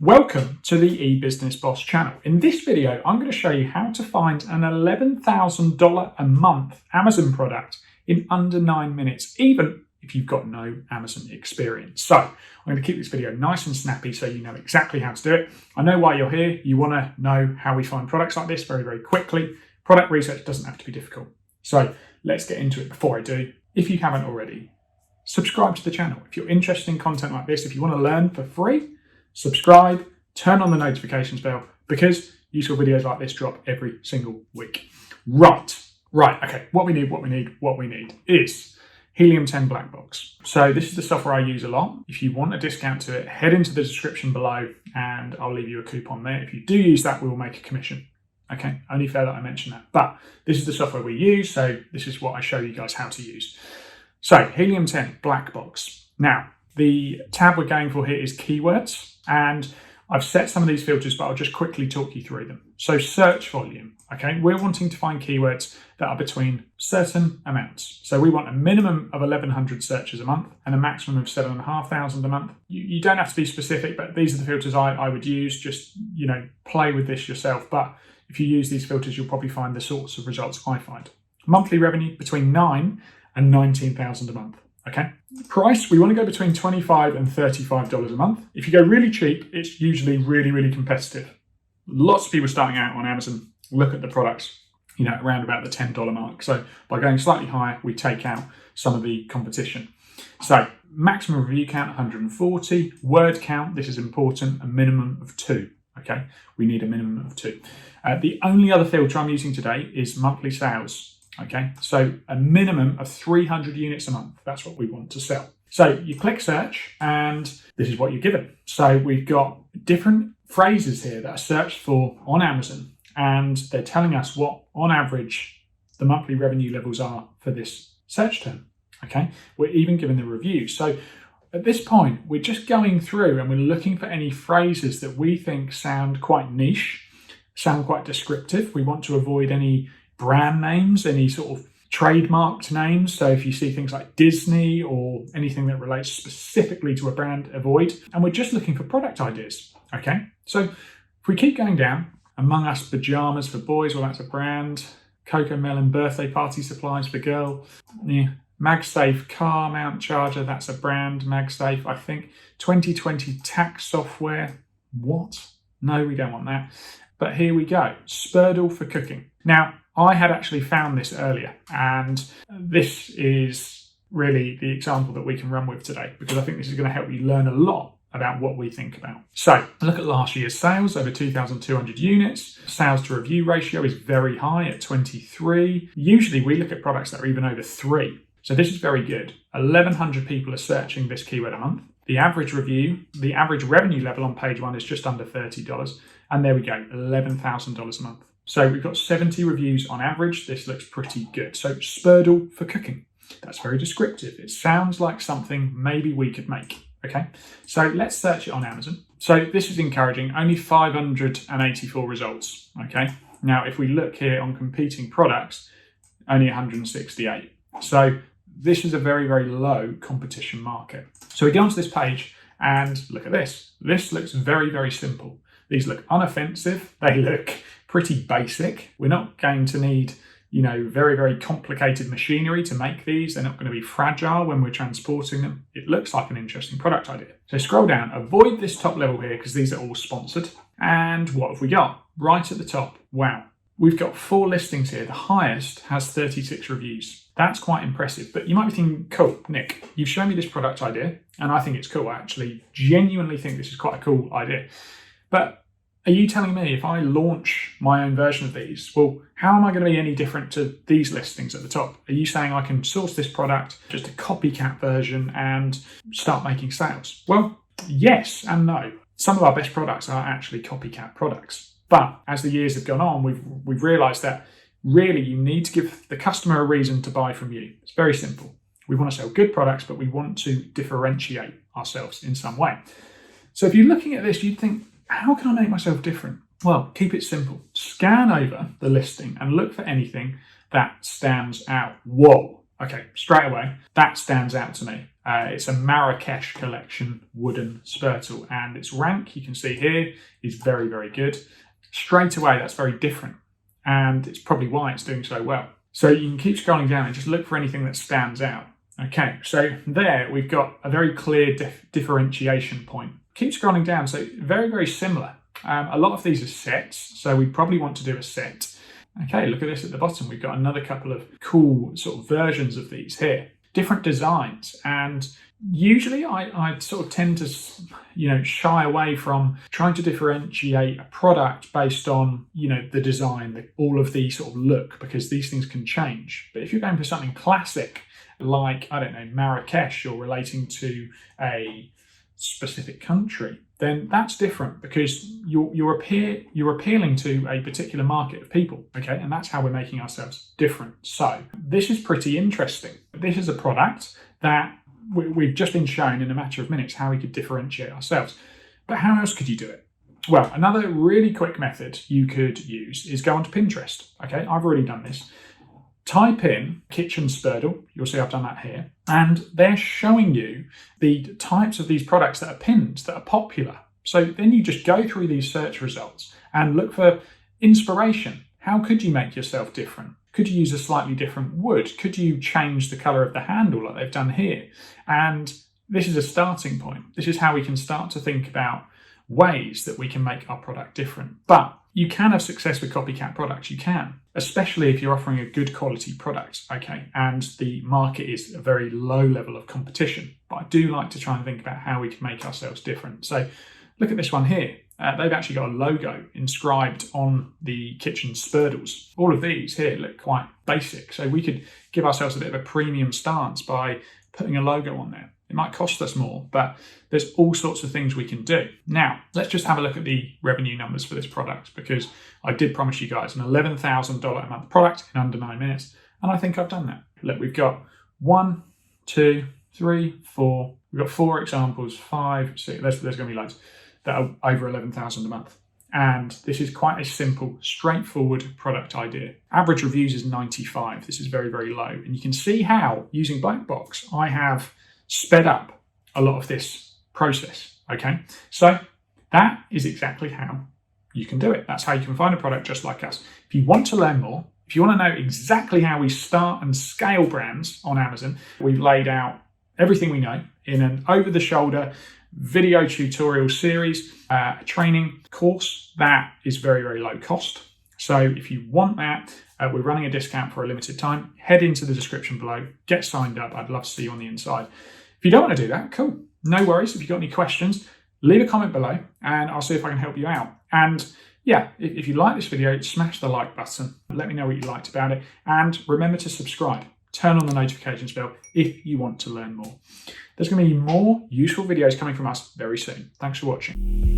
Welcome to the eBusiness Boss channel. In this video, I'm going to show you how to find an $11,000 a month Amazon product in under 9 minutes, even if you've got no Amazon experience. So I'm going to keep this video nice and snappy so you know exactly how to do it. I know why you're here. You want to know how we find products like this very, very quickly. Product research doesn't have to be difficult. So let's get into it. Before I do, if you haven't already, subscribe to the channel. If you're interested in content like this, if you want to learn for free, subscribe, turn on the notifications bell because useful videos like this drop every single week. Right. Okay. What we need is Helium 10 Black Box. So this is the software I use a lot. If you want a discount to it, head into the description below and I'll leave you a coupon there. If you do use that, we will make a commission. Okay. Only fair that I mention that. But this is the software we use. So this is what I show you guys how to use. So Helium 10 Black Box. Now, the tab we're going for here is keywords, and I've set some of these filters, but I'll just quickly talk you through them. So search volume, okay? We're wanting to find keywords that are between certain amounts. So we want a minimum of 1,100 searches a month and a maximum of 7,500 a month. You don't have to be specific, but these are the filters I would use. Just, play with this yourself. But if you use these filters, you'll probably find the sorts of results I find. Monthly revenue between 9 and 19,000 a month. Okay. Price, we want to go between $25 and $35 a month. If you go really cheap, it's usually really, really competitive. Lots of people starting out on Amazon look at the products, around about the $10 mark. So by going slightly higher, we take out some of the competition. So maximum review count, 140. Word count, this is important, a minimum of 2. Okay. We need a minimum of 2. The only other filter I'm using today is monthly sales. Okay, so a minimum of 300 units a month. That's what we want to sell. So you click search and this is what you're given. So we've got different phrases here that are searched for on Amazon, and they're telling us what, on average, the monthly revenue levels are for this search term. Okay, we're even given the reviews. So at this point, we're just going through and we're looking for any phrases that we think sound quite niche, sound quite descriptive. We want to avoid any brand names, any sort of trademarked names. So if you see things like Disney or anything that relates specifically to a brand, avoid. And we're just looking for product ideas. Okay. So if we keep going down, Among Us pajamas for boys, well, that's a brand. Coco Melon birthday party supplies for girl. Yeah. MagSafe car mount charger, that's a brand. MagSafe, I think. 2020 tax software. What? No, we don't want that. But here we go. Spurdle for cooking. Now, I had actually found this earlier, and this is really the example that we can run with today, because I think this is going to help you learn a lot about what we think about. So look at last year's sales, over 2,200 units. Sales to review ratio is very high at 23. Usually we look at products that are even over 3. So this is very good. 1,100 people are searching this keyword a month. The average revenue level on page 1 is just under $30. And there we go, $11,000 a month. So we've got 70 reviews on average. This looks pretty good. So Spurdle for cooking. That's very descriptive. It sounds like something maybe we could make. Okay, so let's search it on Amazon. So this is encouraging, only 584 results. Okay, now if we look here on competing products, only 168. So this is a very, very low competition market. So we go onto this page and look at this. This looks very, very simple. These look unoffensive. They look pretty basic. We're not going to need, very, very complicated machinery to make these. They're not going to be fragile when we're transporting them. It looks like an interesting product idea. So scroll down, avoid this top level here because these are all sponsored. And what have we got? Right at the top, wow. We've got 4 listings here. The highest has 36 reviews. That's quite impressive. But you might be thinking, cool, Nick, you've shown me this product idea, and I think it's cool. I actually genuinely think this is quite a cool idea. But are you telling me if I launch my own version of these, well, how am I going to be any different to these listings at the top? Are you saying I can source this product, just a copycat version, and start making sales? Well, yes and no. Some of our best products are actually copycat products. But as the years have gone on, we've realized that really you need to give the customer a reason to buy from you. It's very simple. We want to sell good products, but we want to differentiate ourselves in some way. So if you're looking at this, you'd think, how can I make myself different? Well, keep it simple. Scan over the listing and look for anything that stands out. Whoa. Okay, straight away, that stands out to me. It's a Marrakesh collection wooden spurtle, and its rank, you can see here, is very, very good. Straight away, that's very different, and it's probably why it's doing so well. So you can keep scrolling down and just look for anything that stands out. Okay, so there we've got a very clear differentiation point. Keep scrolling down, so very, very similar. A lot of these are sets, so we probably want to do a set. Okay, look at this at the bottom. We've got another couple of cool sort of versions of these here. Different designs, and usually I sort of tend to shy away from trying to differentiate a product based on the design, all of the sort of look, because these things can change. But if you're going for something classic like, I don't know, Marrakesh, or relating to a specific country, then that's different, because you're appealing to a particular market of people, okay? And that's how we're making ourselves different. So this is pretty interesting. This is a product that we've just been shown in a matter of minutes how we could differentiate ourselves. But how else could you do it? Well, another really quick method you could use is go onto Pinterest, okay? I've already done this. Type in kitchen spurdle, you'll see I've done that here, and they're showing you the types of these products that are pinned, that are popular. So then you just go through these search results and look for inspiration. How could you make yourself different? Could you use a slightly different wood? Could you change the colour of the handle like they've done here? And this is a starting point. This is how we can start to think about ways that we can make our product different. But you can have success with copycat products, you can, especially if you're offering a good quality product, okay, and the market is a very low level of competition. But I do like to try and think about how we can make ourselves different. So look at this one here. They've actually got a logo inscribed on the kitchen spurdles. All of these here look quite basic, so we could give ourselves a bit of a premium stance by putting a logo on there. It might cost us more, but there's all sorts of things we can do. Now, let's just have a look at the revenue numbers for this product, because I did promise you guys an $11,000 a month product in under 9 minutes, and I think I've done that. Look, we've got 1, 2, 3, 4. We've got 4 examples, 5, 6. There's going to be loads that are over 11,000 a month. And this is quite a simple, straightforward product idea. Average reviews is 95. This is very, very low. And you can see how, using Blackbox, I have sped up a lot of this process, okay? So that is exactly how you can do it. That's how you can find a product just like us. If you want to learn more, if you want to know exactly how we start and scale brands on Amazon, we've laid out everything we know in an over-the-shoulder video tutorial series, a training course that is very, very low cost. So if you want that, we're running a discount for a limited time. Head into the description below, get signed up. I'd love to see you on the inside. If you don't want to do that, cool. No worries. If you've got any questions, leave a comment below and I'll see if I can help you out. And yeah, if you like this video, smash the like button. Let me know what you liked about it. And remember to subscribe. Turn on the notifications bell if you want to learn more. There's going to be more useful videos coming from us very soon. Thanks for watching.